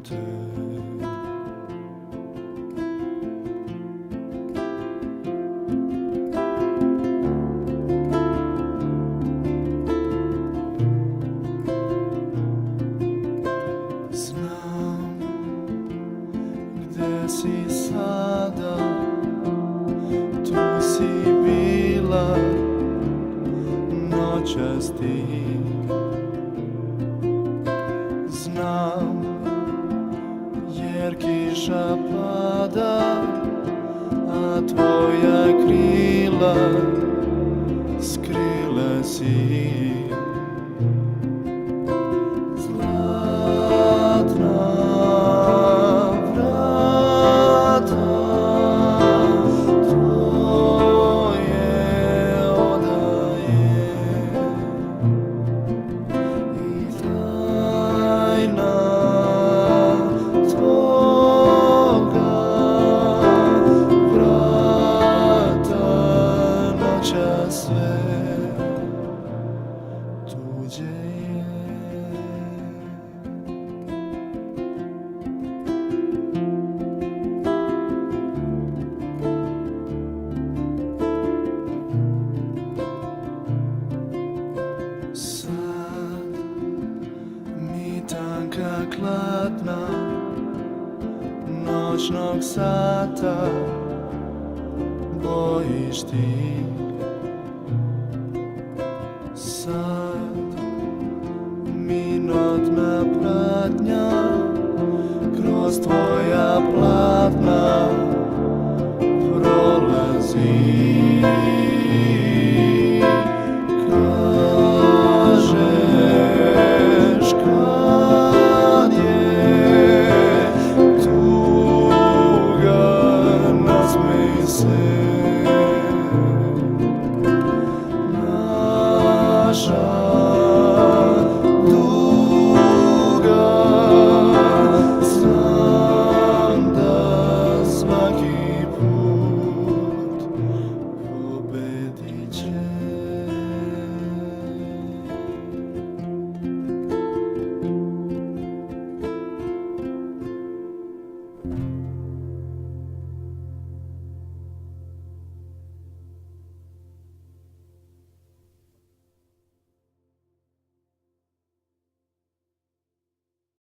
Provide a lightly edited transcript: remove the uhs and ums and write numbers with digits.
ty. Znam gde si sada, tu si bila noćas ti. Znam jer kiša pada, a tvoja krila skrile si. Zlatna vrata tvoje odaje i tajna tvoga vrata noćas sve tuđe je. Sad mi tanka klatna noćnog sata bojiš ti. Sad mi notna pratnja kroz tvoja platna